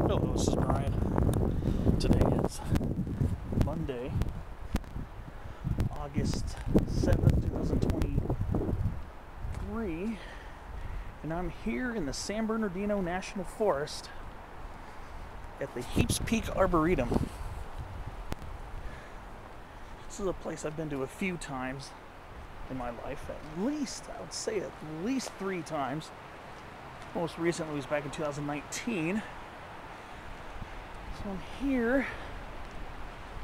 Hello, this is Brian. Today is Monday, August 7th, 2023, and I'm here in the San Bernardino National Forest at the Heaps Peak Arboretum. This is a place I've been to a few times in my life, at least, I would say at least 3 times. Most recently was back in 2019. So I'm here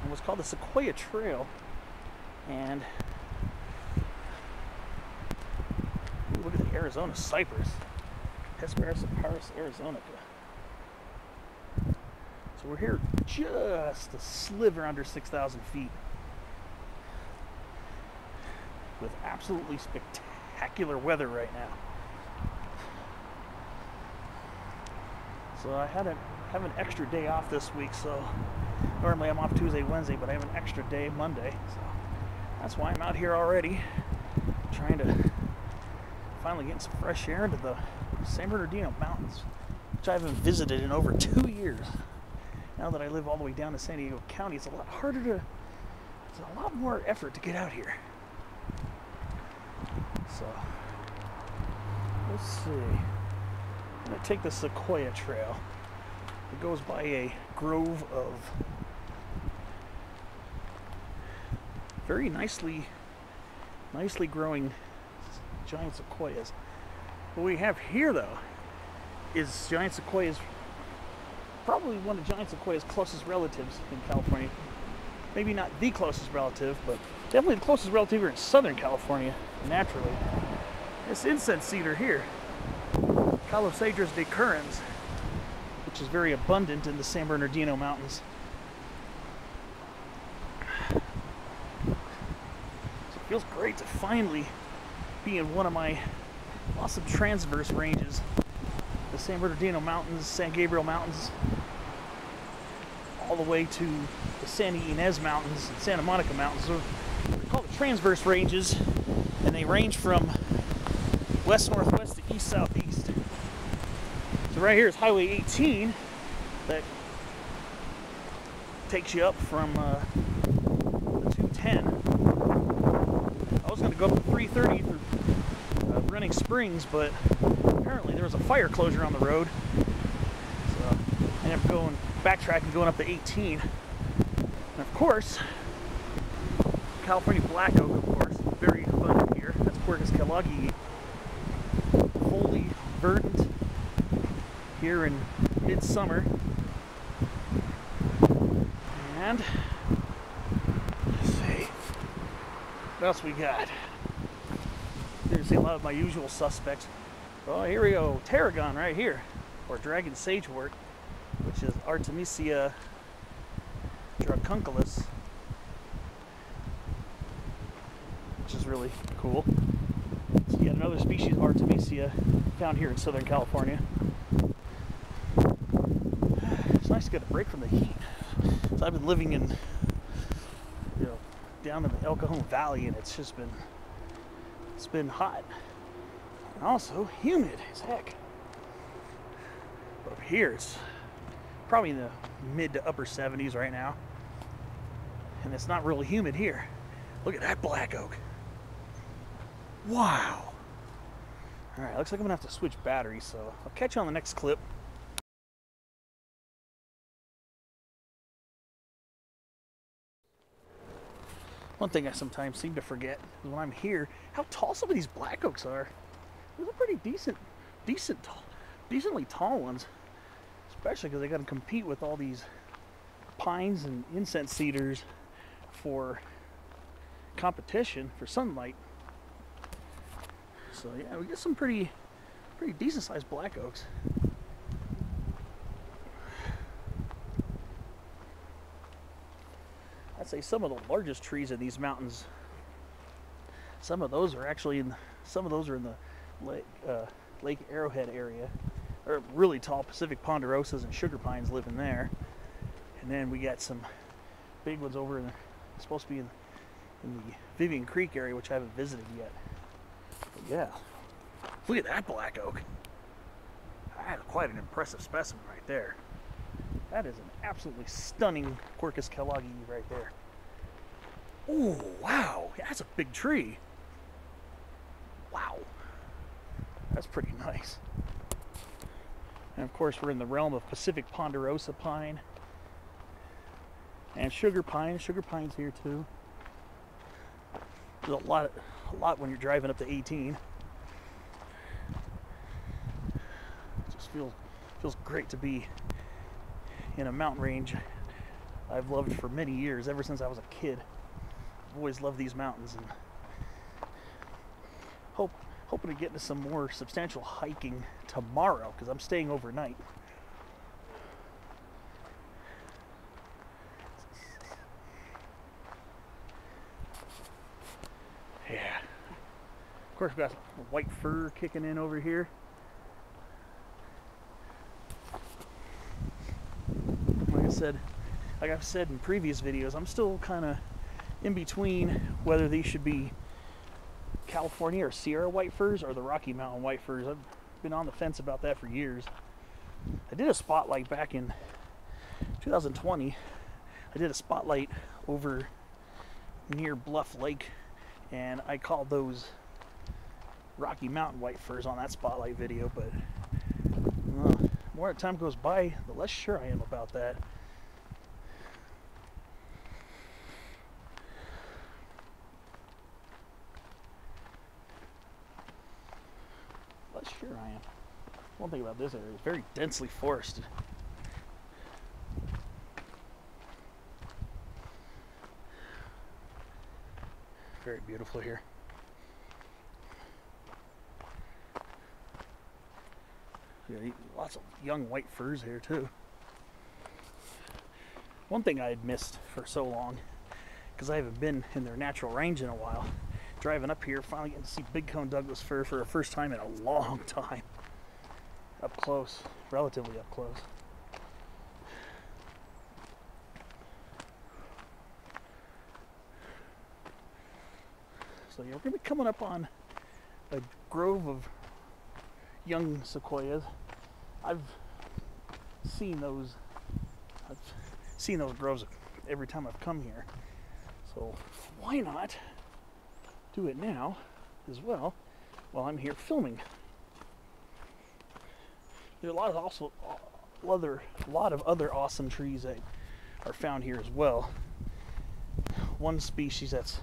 on what's called the Sequoia Trail, and look at the Arizona cypress, Hesperus arizonica. So we're here just a sliver under 6,000 feet with absolutely spectacular weather right now. So I have an extra day off this week, so normally I'm off Tuesday, Wednesday, but I have an extra day Monday, so that's why I'm out here already, trying to finally get some fresh air into the San Bernardino Mountains, which I haven't visited in over 2 years. Now that I live all the way down to San Diego County, it's a lot harder to, it's a lot more effort to get out here. So, let's see. I'm going to take the Sequoia Trail. It goes by a grove of very nicely growing giant sequoias. What we have here, though, is giant sequoias, probably one of giant sequoia's closest relatives in California. Maybe not the closest relative, but definitely the closest relative here in Southern California, naturally. This incense cedar here, Calocedrus decurrens, which is very abundant in the San Bernardino Mountains. So it feels great to finally be in one of my awesome transverse ranges. The San Bernardino Mountains, San Gabriel Mountains, all the way to the Santa Ynez Mountains and Santa Monica Mountains. So they're called the transverse ranges, and they range from west-northwest to east-southeast. So right here is Highway 18 that takes you up from the 210. I was going to go up to 330 through Running Springs, but apparently there was a fire closure on the road. So I ended up going backtracking, going up to 18. And of course, California black oak, of course, very abundant here. That's Quercus kelloggii. Fully verdant here in midsummer. And let's see what else we got. There's a lot of my usual suspects. Oh, here we go, Tarragon right here, or dragon sagewort, which is Artemisia dracunculus, which is really cool. So yet another species of Artemisia found here in Southern California. It's nice to get a break from the heat. So I've been living in, down in the El Cajon Valley, and it's been hot and also humid as heck. But over here, it's probably in the mid to upper 70s right now, and it's not really humid here. Look at that black oak. Wow. All right, looks like I'm gonna have to switch batteries, so I'll catch you on the next clip. One thing I sometimes seem to forget is when I'm here, how tall some of these black oaks are. These are pretty decently tall ones, especially because they got to compete with all these pines and incense cedars for competition for sunlight. So yeah, we get some pretty decent sized black oaks. I'd say some of the largest trees in these mountains, some of those are actually in the Lake Arrowhead area. Or really tall Pacific Ponderosas and sugar pines live in there. And then we got some big ones over in supposed to be in the Vivian Creek area, which I haven't visited yet. But yeah, look at that black oak. That's quite an impressive specimen right there. That is an absolutely stunning Quercus kelloggii right there. Oh, wow, that's a big tree. Wow, that's pretty nice. And of course, we're in the realm of Pacific Ponderosa Pine and sugar pine. Sugar pine's here too. There's a lot when you're driving up to 18. It just feels great to be in a mountain range I've loved for many years, ever since I was a kid. I've always loved these mountains, and hoping to get into some more substantial hiking tomorrow because I'm staying overnight. Yeah. Of course, we've got white fir kicking in over here. Like I've said in previous videos, I'm still kind of in between whether these should be California or Sierra white firs or the Rocky Mountain white firs. I've been on the fence about that for years. I did a spotlight back in 2020. I did a spotlight over near Bluff Lake, and I called those Rocky Mountain white firs on that spotlight video, but the more time goes by, the less sure I am about that. Sure I am. One thing about this area is very densely forested. Very beautiful here. Yeah, lots of young white firs here too. One thing I had missed for so long, because I haven't been in their natural range in a while, driving up here, finally getting to see big cone Douglas fir for the first time in a long time. Up close, relatively up close. So yeah, we're going to be coming up on a grove of young sequoias. I've seen those groves every time I've come here. So why not do it now as well while I'm here filming. There are a lot of other awesome trees that are found here as well. One species that's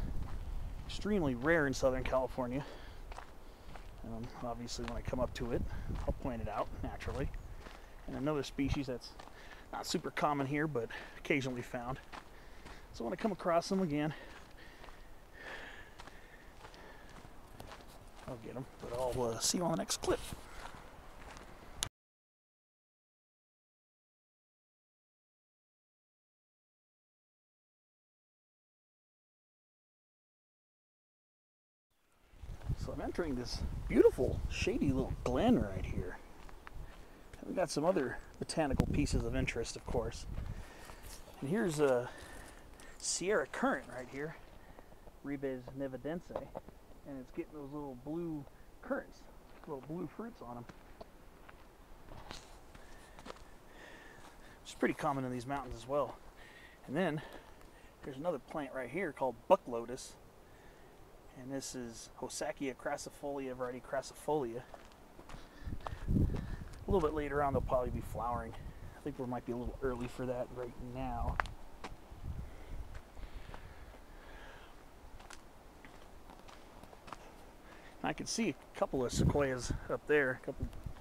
extremely rare in Southern California, and obviously when I come up to it I'll point it out naturally, and another species that's not super common here but occasionally found. So when I come across them again, I'll get them, but I'll see you on the next clip. So I'm entering this beautiful, shady little glen right here. And we've got some other botanical pieces of interest, of course. And here's a Sierra currant right here, Ribes nevadense. And it's getting those little blue currants, little blue fruits on them. Which is pretty common in these mountains as well. And then there's another plant right here called buck lotus. And this is Hossackia crassifolia, variety crassifolia. A little bit later on they'll probably be flowering. I think we might be a little early for that right now. I can see a couple of sequoias up there, a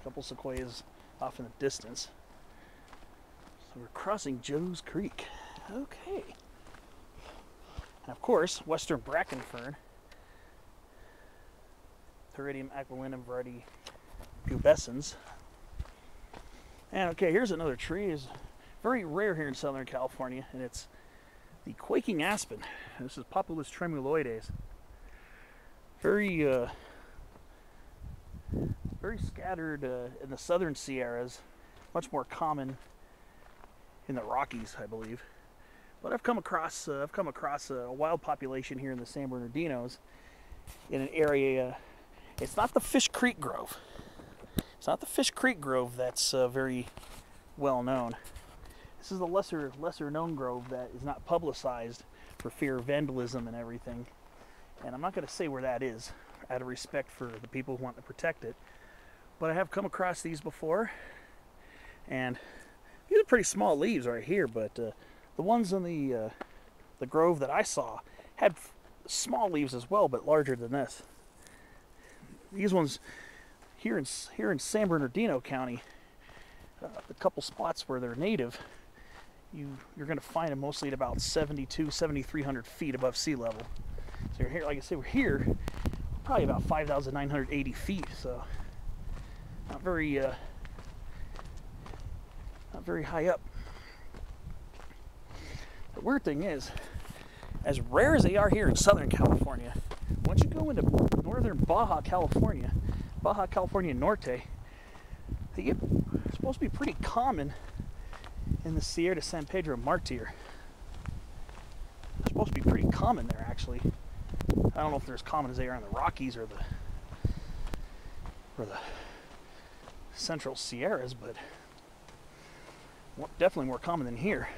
couple sequoias off in the distance. So we're crossing Joe's Creek. Okay. And of course, Western Bracken Fern. Pteridium aquilinum variety pubescens. And okay, here's another tree. It's very rare here in Southern California, and it's the Quaking Aspen. This is Populus tremuloides. Very scattered in the southern Sierras, much more common in the Rockies, I believe. But I've come across a wild population here in the San Bernardinos, in an area. It's not the Fish Creek Grove. It's not the Fish Creek Grove that's very well known. This is the lesser known grove that is not publicized for fear of vandalism and everything. And I'm not going to say where that is, out of respect for the people who want to protect it. But I have come across these before, and these are pretty small leaves right here. But the ones in the grove that I saw had small leaves as well, but larger than this. These ones here in San Bernardino County, a couple spots where they're native, you're going to find them mostly at about 7,300 feet above sea level. So you're here, like I say, we're here probably about 5,980 feet, so not very high up. The weird thing is, as rare as they are here in Southern California, once you go into northern Baja California Norte, they get supposed to be pretty common in the Sierra de San Pedro Martir. They're supposed to be pretty common there, actually. I don't know if they're as common as they are in the Rockies or the Central Sierras, but definitely more common than here.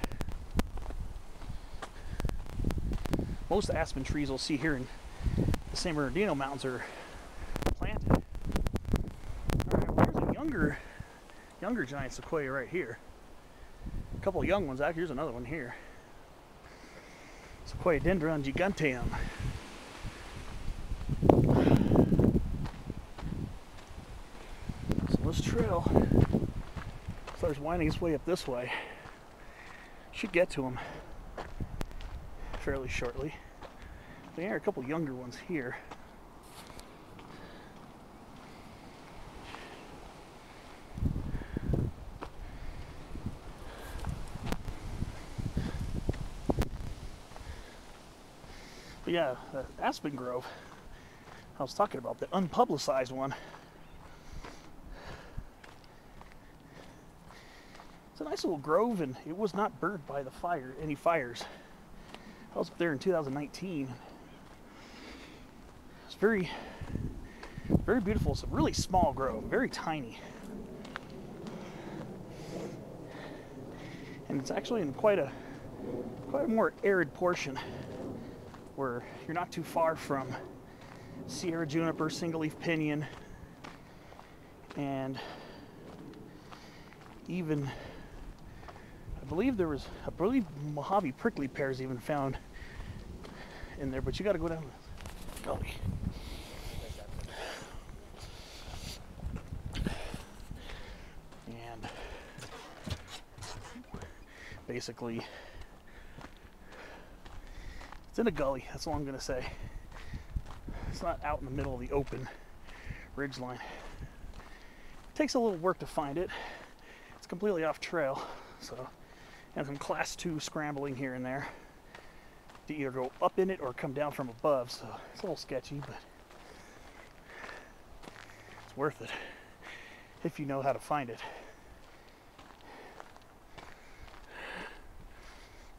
Most aspen trees we'll see here in the San Bernardino Mountains are planted. Alright, well, here's a younger giant sequoia right here. A couple of young ones. Actually, here's another one here. Sequoia dendron giganteum. So this trail starts winding its way up this way. Should get to them fairly shortly. There are a couple younger ones here. But yeah, the aspen grove I was talking about, the unpublicized one. It's a nice little grove, and it was not burned by any fires. I was up there in 2019. It's very, very beautiful. It's a really small grove, very tiny. And it's actually in quite a more arid portion, where you're not too far from Sierra juniper, single leaf pinyon, and even I believe Mojave prickly pears even found in there, but you got to go down the gully. And basically, it's in a gully, that's all I'm going to say. It's not out in the middle of the open ridgeline. It takes a little work to find it. It's completely off trail, so and some class 2 scrambling here and there to either go up in it or come down from above, so it's a little sketchy, but it's worth it if you know how to find it.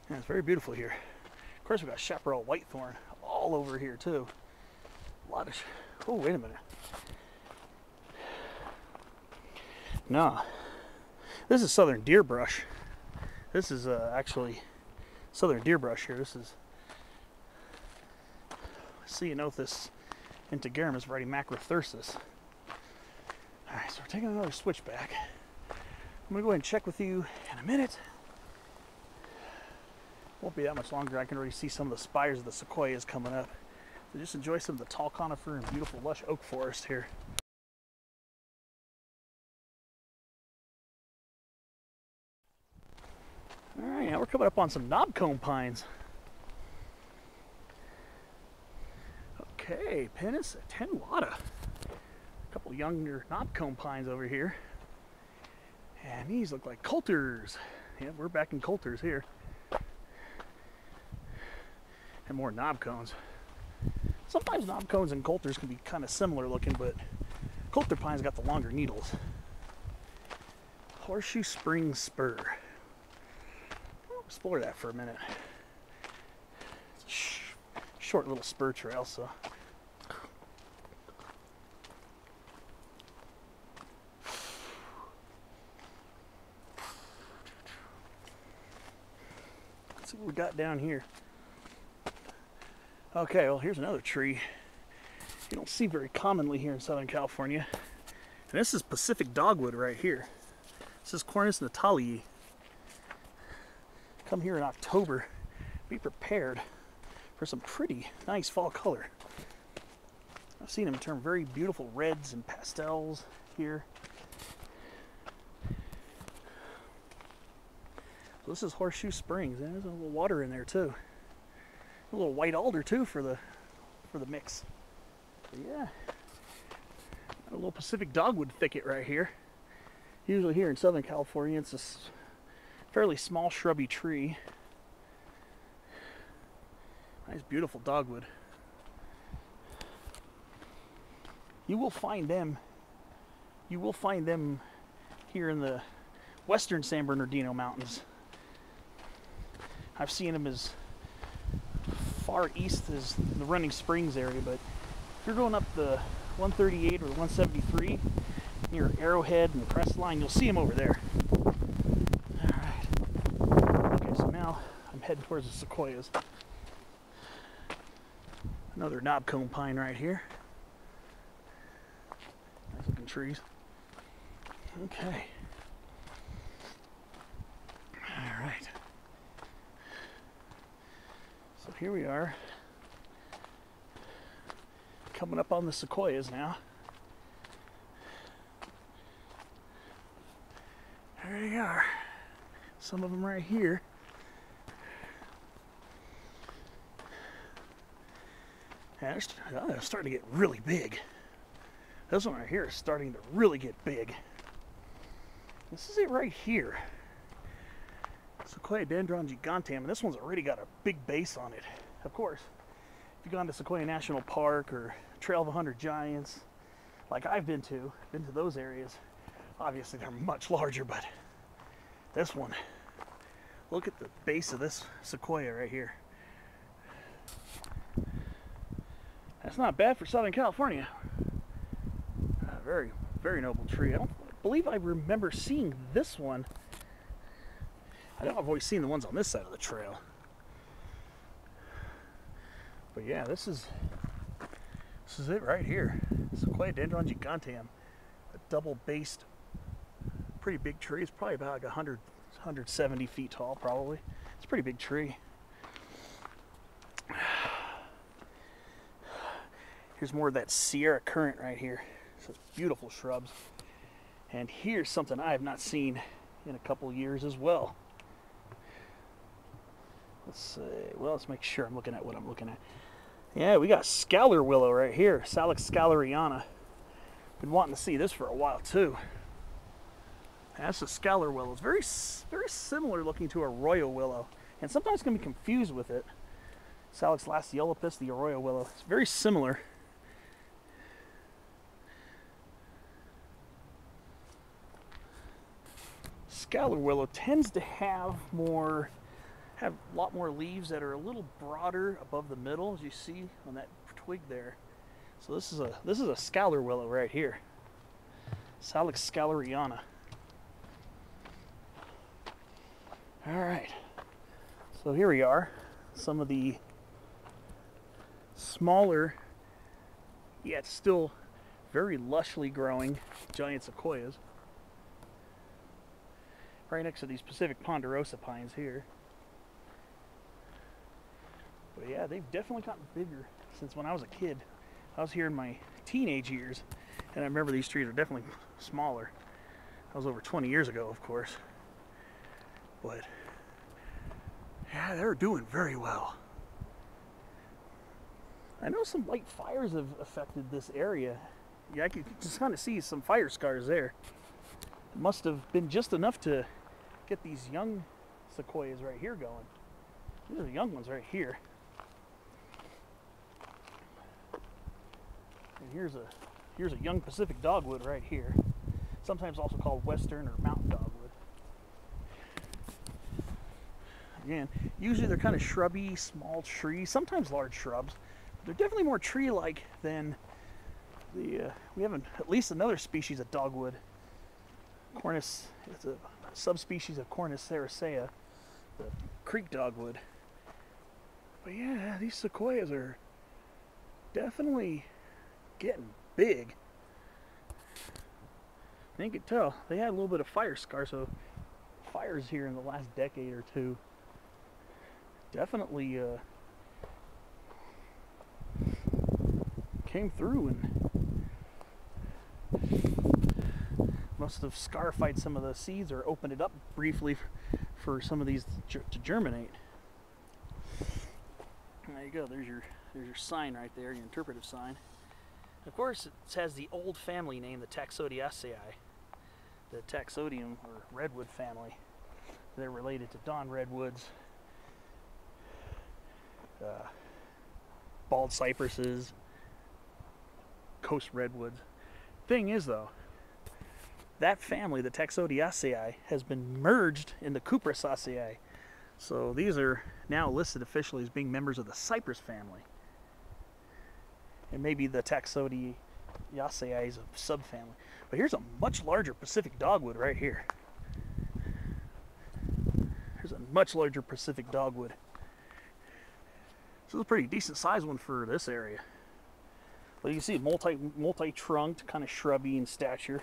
And it's very beautiful here. Of course, we've got chaparral whitethorn all over here too. A lot of oh, wait a minute. No, this is southern deer brush. This is actually southern deer brush here. This is Ceanothus integramus variety macrothyrsus. Alright, so we're taking another switchback. I'm going to go ahead and check with you in a minute. Won't be that much longer. I can already see some of the spires of the sequoias coming up. So just enjoy some of the tall conifer and beautiful lush oak forest here. Alright, now we're coming up on some knobcone pines. Okay, Pinus attenuata. A couple younger knobcone pines over here. And these look like coulters. Yeah, we're back in coulters here. And more knobcones. Sometimes knobcones and coulters can be kind of similar looking, but coulter pines got the longer needles. Horseshoe Spring spur. We'll explore that for a minute. It's a short little spur trail, so. see what we got down here. Okay, well, here's another tree you don't see very commonly here in Southern California. And this is Pacific dogwood right here. This is Quercus natalii. Come here in October, be prepared for some pretty nice fall color. I've seen them turn very beautiful reds and pastels here. So this is Horseshoe Springs. There's a little water in there too. A little white alder too for the mix. But yeah, a little Pacific dogwood thicket right here. Usually here in Southern California, it's a fairly small shrubby tree. Nice, beautiful dogwood. You will find them here in the western San Bernardino mountains. I've seen them as far east as the Running Springs area, but if you're going up the 138 or the 173 near Arrowhead and Crestline, you'll see them over there. Alright. Okay, so now I'm heading towards the sequoias. Another knobcone pine right here. Nice looking trees. Okay. Alright. So here we are. Coming up on the sequoias now. There they are. Some of them right here. Yeah, they're starting to get really big. This one right here is starting to really get big. This is it right here. Sequoia giganteum, and this one's already got a big base on it. Of course, if you've gone to Sequoia National Park or Trail of 100 Giants, like I've been to those areas, obviously they're much larger, but this one, look at the base of this sequoia right here. That's not bad for Southern California. Very, very noble tree. I don't believe I remember seeing this one. I know I've always seen the ones on this side of the trail. But yeah, this is it right here. Sequoia giganteum, a double-based, pretty big tree. It's probably about like 170 feet tall, probably. It's a pretty big tree. Here's more of that Sierra currant right here. So beautiful shrubs. And here's something I have not seen in a couple years as well. Let's see. Well, let's make sure I'm looking at what I'm looking at. Yeah, we got Scouler Willow right here, Salix scaleriana. Been wanting to see this for a while too. That's a Scouler Willow. It's very similar looking to Arroyo Willow, and sometimes can be confused with it. Salix lanceolipus, the Arroyo Willow. It's very similar. Scouler Willow tends to have a lot more leaves that are a little broader above the middle, as you see on that twig there. So this is a Scouler Willow right here, Salix scaleriana. All right, so here we are, some of the smaller yet still very lushly growing giant sequoias right next to these Pacific Ponderosa pines here. But yeah, they've definitely gotten bigger since when I was a kid. I was here in my teenage years, and I remember these trees are definitely smaller. That was over 20 years ago, of course. But yeah, they're doing very well. I know some light fires have affected this area. Yeah, I could just kind of see some fire scars there. It must have been just enough to get these young sequoias right here going. These are the young ones right here. And here's a young Pacific dogwood right here. Sometimes also called western or mountain dogwood. Again, usually they're kind of shrubby, small trees, sometimes large shrubs. But they're definitely more tree-like than the, we have at least another species of dogwood. Quercus, it's a subspecies of Quercus sericea, the creek dogwood. But yeah, these sequoias are definitely getting big. You can tell they had a little bit of fire scar, so fires here in the last decade or two definitely came through and must have scarified some of the seeds or opened it up briefly for some of these to germinate. There you go. There's your sign right there, your interpretive sign. Of course, it has the old family name, the Taxodiaceae, the Taxodium or redwood family. They're related to Dawn redwoods, bald cypresses, coast redwoods. Thing is, though, that family, the Taxodiaceae, has been merged in the Cupressaceae. So these are now listed officially as being members of the cypress family. And maybe the Taxodiaceae is a subfamily. But here's a much larger Pacific dogwood right here. Here's a much larger Pacific dogwood. This is a pretty decent sized one for this area. But you can see multi-trunked, kind of shrubby in stature.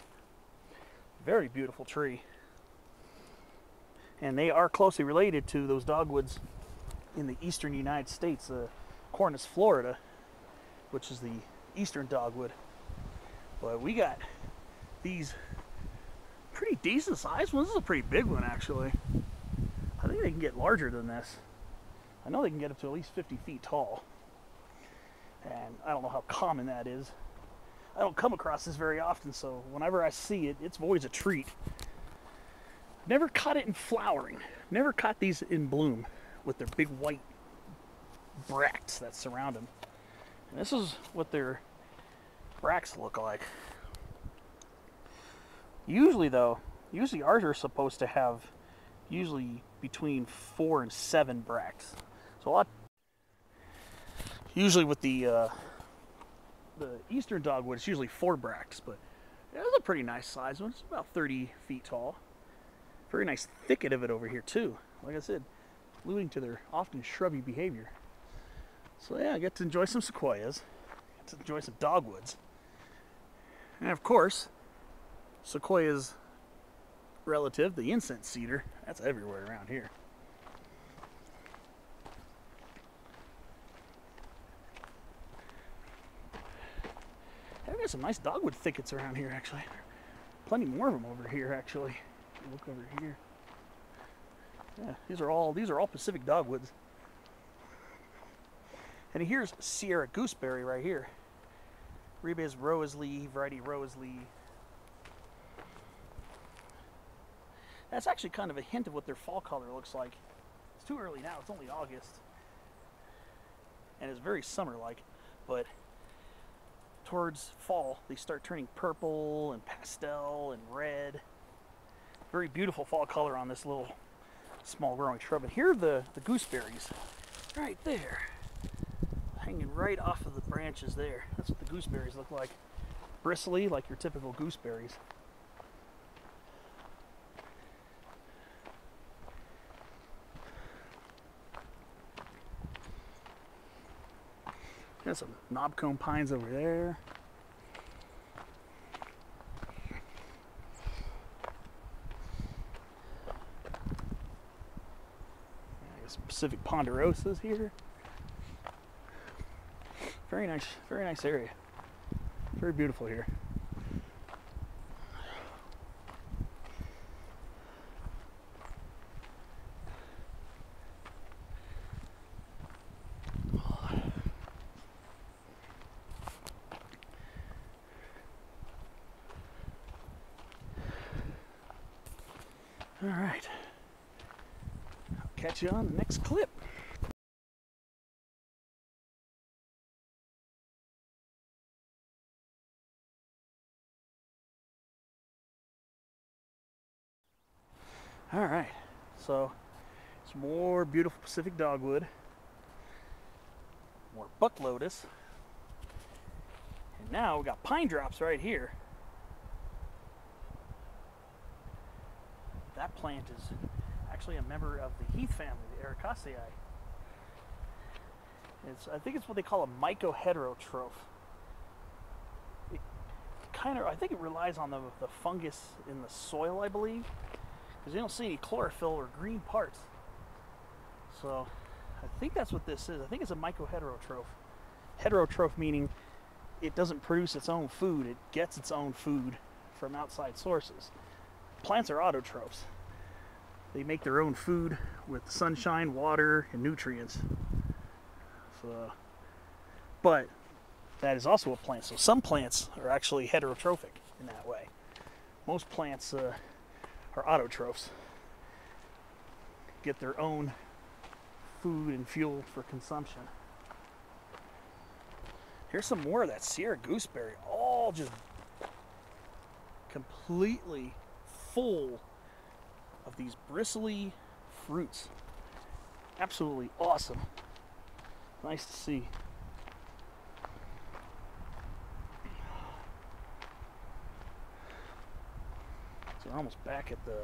Very beautiful tree. And they are closely related to those dogwoods in the eastern United States, Cornus florida, which is the eastern dogwood. But we got these pretty decent sized ones. This is a pretty big one, actually. I think they can get larger than this. I know they can get up to at least 50 feet tall. And I don't know how common that is. I don't come across this very often, so whenever I see it, it's always a treat. Never caught it in flowering. Never caught these in bloom with their big white bracts that surround them. And this is what their bracts look like. Usually ours are supposed to have usually between 4 and 7 bracts. So usually with the eastern dogwood, it's usually 4 bracts, but yeah, it's a pretty nice size one. It's about 30 feet tall. Very nice thicket of it over here too. Like I said, alluding to their often shrubby behavior. So yeah, I get to enjoy some sequoias, get to enjoy some dogwoods, and of course, sequoia's relative, the incense cedar, that's everywhere around here. I've got some nice dogwood thickets around here, actually. Plenty more of them over here, actually. Look over here. Yeah, these are all Pacific dogwoods. And here's Sierra gooseberry right here. Ribes Roesley, variety Roesley. That's actually kind of a hint of what their fall color looks like. It's too early now, it's only August. And it's very summer-like, but towards fall, they start turning purple and pastel and red. Very beautiful fall color on this little small growing shrub. And here are the gooseberries, right there, hanging right off of the branches there. That's what the gooseberries look like. Bristly, like your typical gooseberries. Got some knobcone pines over there. Some Pacific Ponderosas here. Very nice area. Very beautiful here. All right. I'll catch you on the next clip. All right, so some more beautiful Pacific dogwood, more buck lotus, and now we got pine drops right here. That plant is actually a member of the heath family, the Ericaceae. I think it's what they call a mycoheterotroph. I think it relies on the fungus in the soil, I believe, because you don't see any chlorophyll or green parts. So I think that's what this is. I think it's a mycoheterotroph. Heterotroph meaning it doesn't produce its own food. It gets its own food from outside sources. Plants are autotrophs. They make their own food with sunshine, water, and nutrients. So, but that is also a plant. So some plants are actually heterotrophic in that way. Most plants are autotrophs. Get their own food and fuel for consumption. Here's some more of that Sierra gooseberry, all just completely full of these bristly fruits. Absolutely awesome. Nice to see. So we're almost back at the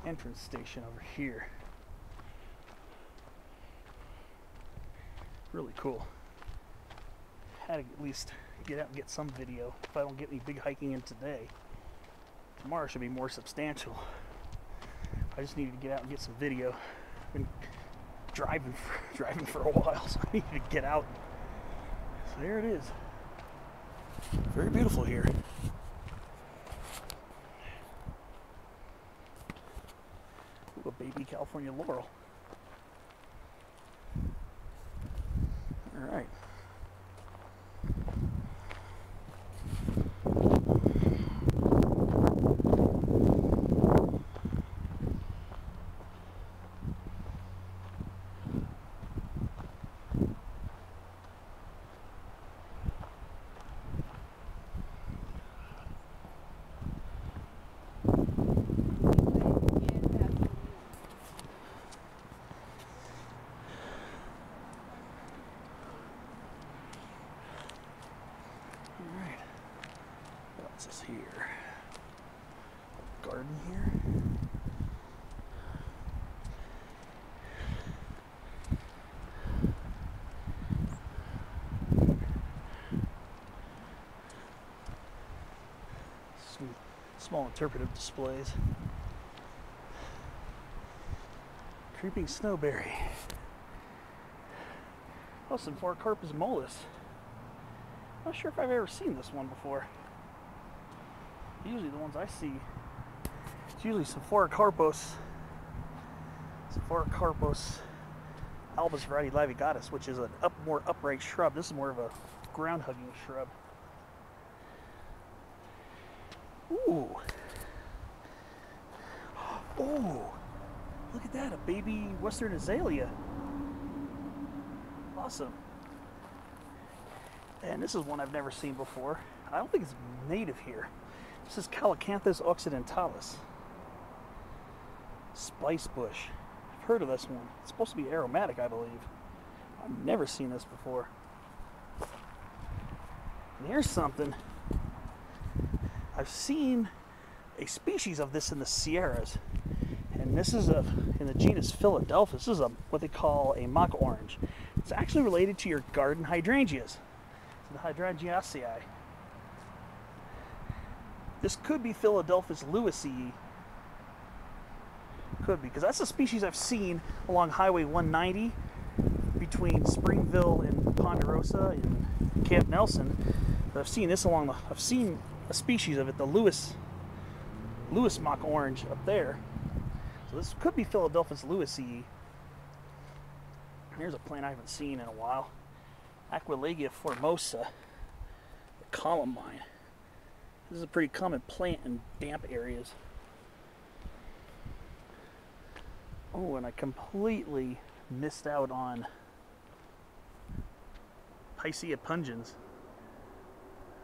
entrance station over here. Really cool. Had to at least get out and get some video if I don't get any big hiking in today. Tomorrow should be more substantial. I just needed to get out and get some video. I've been driving for a while, so I needed to get out. So there it is. Very beautiful here. Ooh, a baby California laurel. All right. Here, garden here. Some small interpretive displays. Creeping snowberry. Oh, some Quercus mollis. Not sure if I've ever seen this one before. Usually the ones I see, it's usually Sequoia albus variety laevigatus, which is a more upright shrub. This is more of a ground-hugging shrub. Ooh. Oh, look at that, a baby Western Azalea. Awesome. And this is one I've never seen before. I don't think it's native here. This is Calacanthus occidentalis. Spice bush. I've heard of this one. It's supposed to be aromatic, I believe. I've never seen this before. And here's something. I've seen a species of this in the Sierras. And this is in the genus Philadelphus. This is what they call a mock orange. It's actually related to your garden hydrangeas. The Hydrangeaceae. This could be Philadelphus lewisii. Could be, because that's a species I've seen along Highway 190 between Springville and Ponderosa and Camp Nelson. But I've seen this I've seen a species of it, the Lewis mock orange up there. So this could be Philadelphus lewisii. Here's a plant I haven't seen in a while. Aquilinum formosa, the columbine. This is a pretty common plant in damp areas. Oh, and I completely missed out on Picea pungens.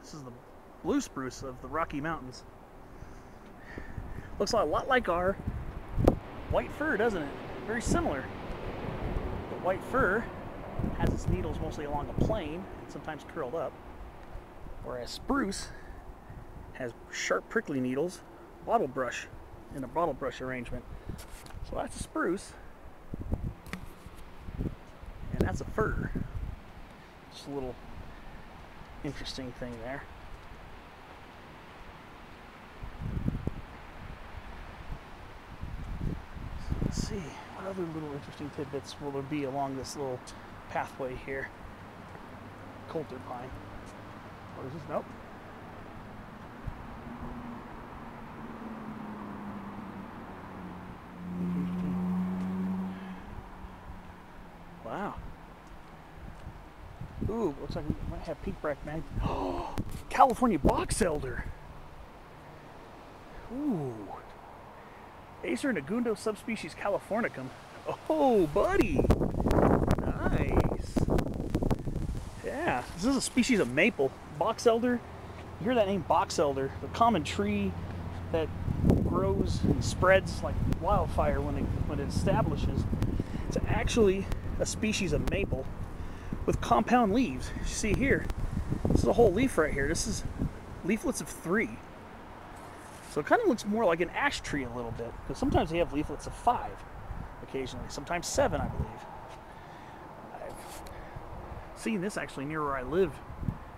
This is the blue spruce of the Rocky Mountains. Looks a lot like our white fir, doesn't it? Very similar. But white fir has its needles mostly along a plane, sometimes curled up, whereas spruce has sharp prickly needles bottle brush, in a bottle brush arrangement. So that's a spruce, and that's a fir. Just a little interesting thing there. So let's see, what other little interesting tidbits will there be along this little pathway here? Coulter pine. What is this? Nope. Wow. Ooh, looks like we might have pink Bract Manzanita. Oh, California box elder. Ooh. Acer negundo subspecies californicum. Oh, buddy. Nice. Yeah, this is a species of maple. Box elder. You hear that name, box elder? The common tree that grows and spreads like wildfire when it establishes. It's actually a species of maple with compound leaves. You see here, this is a whole leaf right here. This is leaflets of 3. So it kind of looks more like an ash tree a little bit, because sometimes they have leaflets of 5 occasionally, sometimes 7, I believe. I've seen this actually near where I live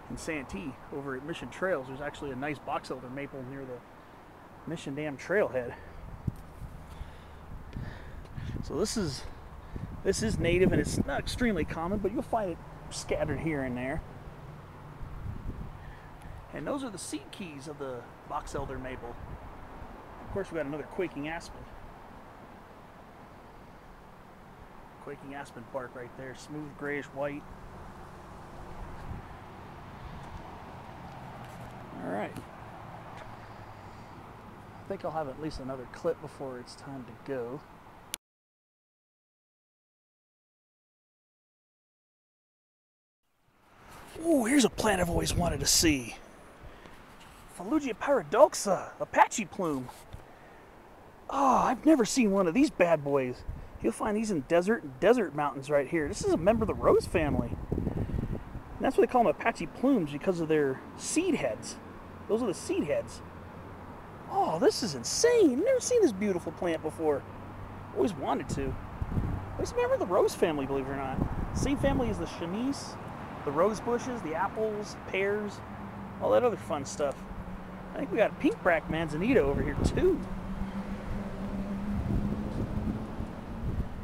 in Santee, over at Mission Trails. There's actually a nice box elder maple near the Mission Dam trailhead. So this is native, and it's not extremely common, but you'll find it scattered here and there. And those are the seed keys of the box elder maple. Of course, we've got another quaking aspen. Quaking aspen bark right there, smooth grayish white. All right. I think I'll have at least another clip before it's time to go. Oh, here's a plant I've always wanted to see. Falugia paradoxa, Apache plume. Oh, I've never seen one of these bad boys. You'll find these in desert mountains right here. This is a member of the rose family. And that's what they call them, Apache plumes, because of their seed heads. Those are the seed heads. Oh, this is insane. I've never seen this beautiful plant before. Always wanted to. It's a member of the rose family, believe it or not. Same family as the chamise, the rose bushes, the apples, pears, all that other fun stuff. I think we got pink Bract Manzanita over here too.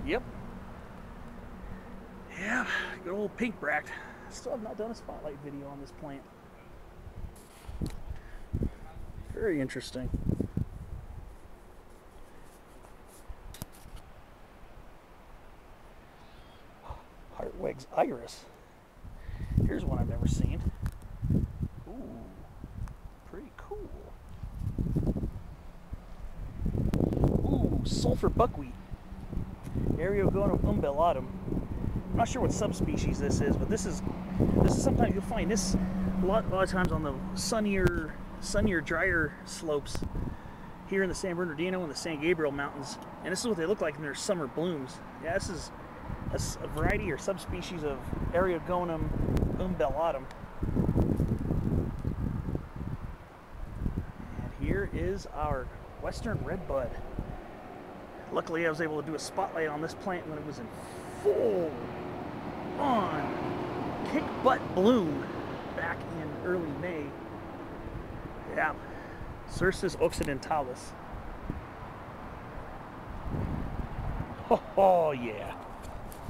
Yep. Yeah, good old pink Bract. Still have not done a spotlight video on this plant. Very interesting. Hartweg's iris. Here's one I've never seen. Ooh, pretty cool. Ooh, sulfur buckwheat. Artemisia umbellatum. I'm not sure what subspecies this is, but this is sometimes you'll find this a lot of times on the sunnier, drier slopes here in the San Bernardino and the San Gabriel Mountains. And this is what they look like in their summer blooms. Yeah, this is a variety or subspecies of Artemisia umbellatum. And here is our Western redbud. Luckily, I was able to do a spotlight on this plant when it was in full on kick butt bloom back in early May. Yeah, Cercis occidentalis. Oh yeah.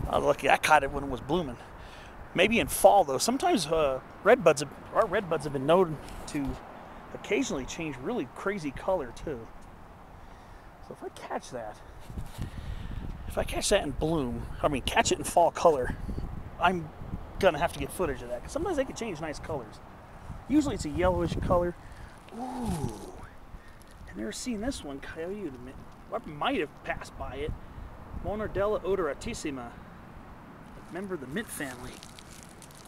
I was lucky I caught it when it was blooming. Maybe in fall though. Sometimes our redbuds have been known to occasionally change really crazy color too. So if I catch that in bloom, catch it in fall color, I'm gonna have to get footage of that, because sometimes they can change nice colors. Usually it's a yellowish color. Ooh, I've never seen this one. I might have passed by it. Monardella odoratissima, a member of the mint family.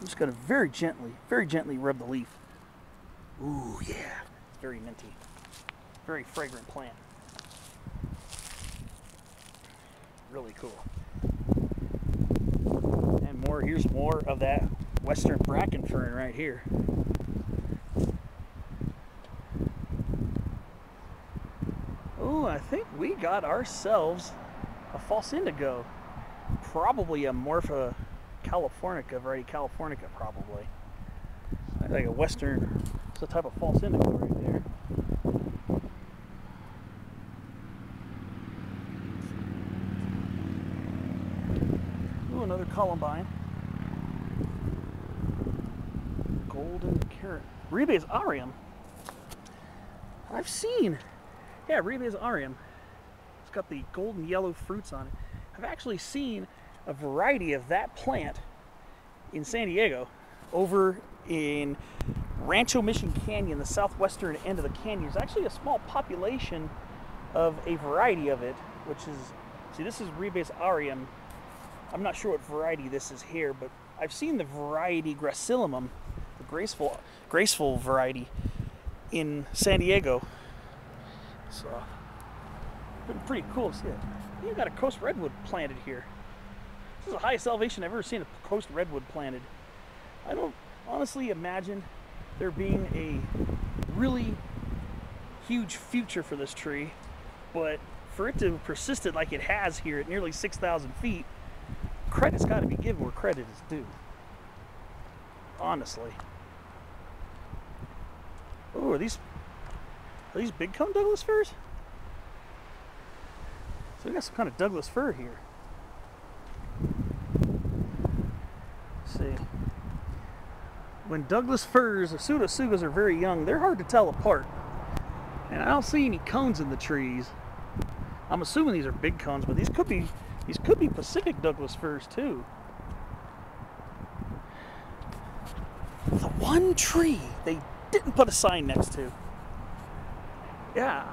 I'm just gonna very gently rub the leaf. Ooh, yeah, it's very minty, very fragrant plant. Really cool. And here's more of that Western Bracken Fern right here. think we got ourselves a false indigo. Probably a Morpha californica, variety californica, probably. Like a Western, it's a type of false indigo right there. Ooh, another columbine. Golden Currant. Rebes aureum. I've seen, yeah, Rebes aureum. It's got the golden yellow fruits on it. I've actually seen a variety of that plant in San Diego, over in Rancho Mission Canyon, the southwestern end of the canyon. There's actually a small population of a variety of it, which is, see, this is Rebes aureum. I'm not sure what variety this is here, but I've seen the variety gracillumum, the graceful variety, in San Diego. So, been pretty cool to see it. You got a coast redwood planted here. This is the highest elevation I've ever seen a coast redwood planted. I don't honestly imagine there being a really huge future for this tree, but for it to have persisted like it has here at nearly 6,000 feet, credit's got to be given where credit is due. Honestly. Oh, are these big cone Douglas firs? So we got some kind of Douglas fir here. Let's see. When Douglas firs or pseudotsugas are very young, they're hard to tell apart. And I don't see any cones in the trees. I'm assuming these are big cones, but these could be Pacific Douglas firs too. The one tree they didn't put a sign next to. Yeah.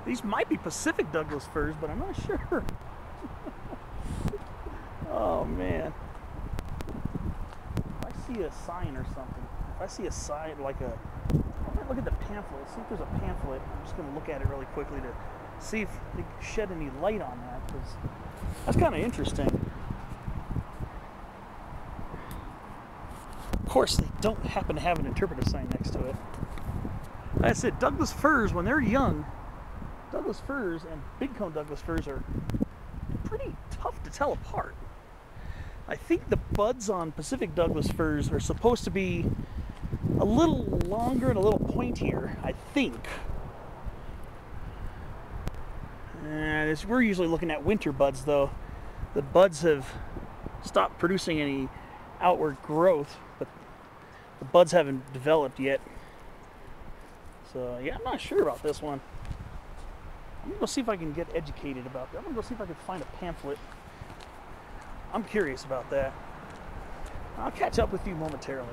These might be Pacific Douglas firs, but I'm not sure. Oh man. If I see a sign or something, if I see a sign like a, I might look at the pamphlet, see if there's a pamphlet. I'm just going to look at it really quickly to see if they shed any light on that, because that's kind of interesting. Of course, they don't happen to have an interpretive sign next to it. Like I said, Douglas firs, when they're young, Douglas firs and big cone Douglas firs are pretty tough to tell apart. I think the buds on Pacific Douglas firs are supposed to be a little longer and a little pointier, I think. And we're usually looking at winter buds, though. The buds have stopped producing any outward growth, but the buds haven't developed yet. So yeah, I'm not sure about this one. I'm gonna go see if I can get educated about that. I'm gonna go see if I can find a pamphlet. I'm curious about that. I'll catch up with you momentarily.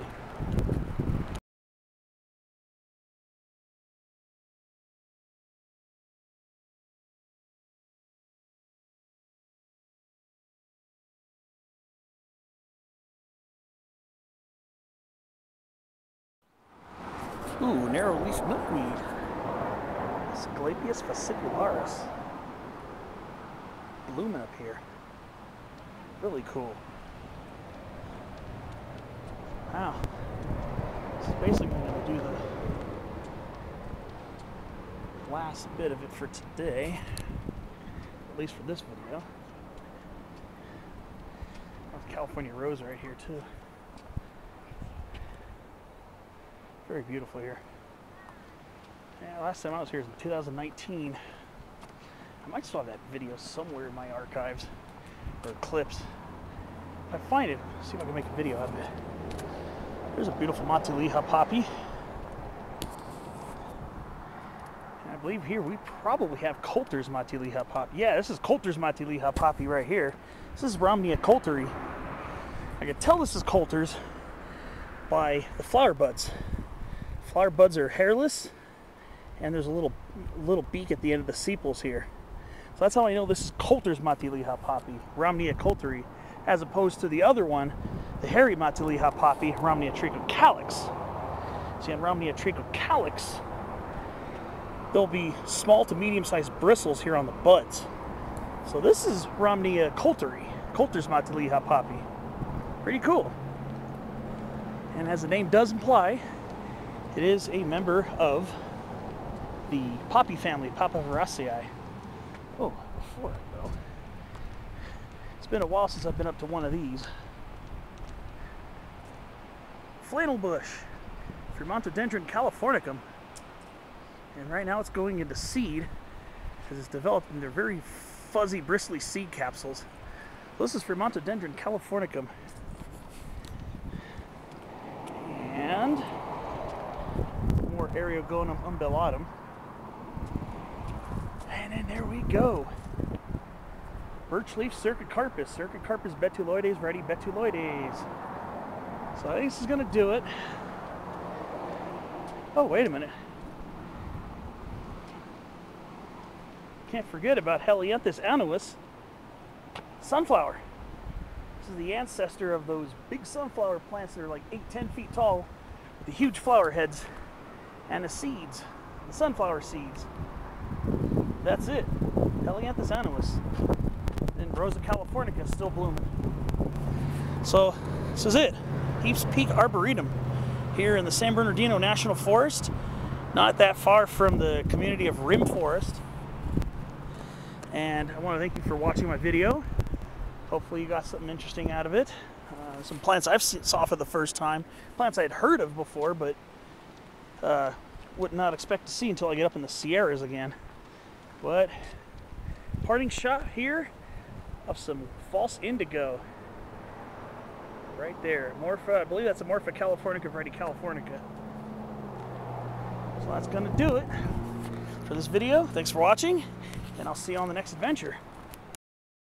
Ooh, narrowleaf milkweed. Asclepias fascicularis. Blooming up here. Really cool. Wow. This is basically going to do the last bit of it for today. At least for this video. There's California rose right here too. Very beautiful here. Yeah, last time I was here was in 2019. I might still have that video somewhere in my archives, or clips. If I find it, see if I can make a video of it. There's a beautiful Matiliha poppy. And I believe here we probably have Coulter's Matiliha poppy. Yeah, this is Coulter's Matiliha poppy right here. This is Rhamnia coulteri. I can tell this is Coulter's by the flower buds. Flower buds are hairless, and there's a little beak at the end of the sepals here. So that's how I know this is Coulter's Matiliha poppy, Rhamnia coulteri, as opposed to the other one, the hairy Matiliha poppy, Rhamnia trichocalyx. See, on Rhamnia trichocalyx, there'll be small to medium-sized bristles here on the buds. So this is Rhamnia coulteri, Coulter's Matiliha poppy. Pretty cool. And as the name does imply, it is a member of the poppy family, Populus. Oh, before I go, it's been a while since I've been up to one of these. Flannel bush, Vermontodendron californicum. And right now it's going into seed because it's developed into very fuzzy, bristly seed capsules. This is Vermontodendron californicum. And more Eriogonum umbellatum. And then there we go. Birchleaf Cercocarpus, Cercocarpus betuloides, ready betuloides. So I think this is going to do it. Oh, wait a minute. Can't forget about Helianthus annuus, sunflower. This is the ancestor of those big sunflower plants that are like 8-10 feet tall with the huge flower heads and the seeds, the sunflower seeds. That's it. Helianthus annuus. And Rosa californica is still blooming. So this is it. Heaps Peak Arboretum here in the San Bernardino National Forest, not that far from the community of Rim Forest. And I want to thank you for watching my video. Hopefully you got something interesting out of it. Some plants I've saw for the first time, plants I had heard of before, but would not expect to see until I get up in the Sierras again. But parting shot here of some false indigo. Right there, Morpha, I believe that's a Morpha californica, variety californica. So that's gonna do it for this video. Thanks for watching, and I'll see you on the next adventure.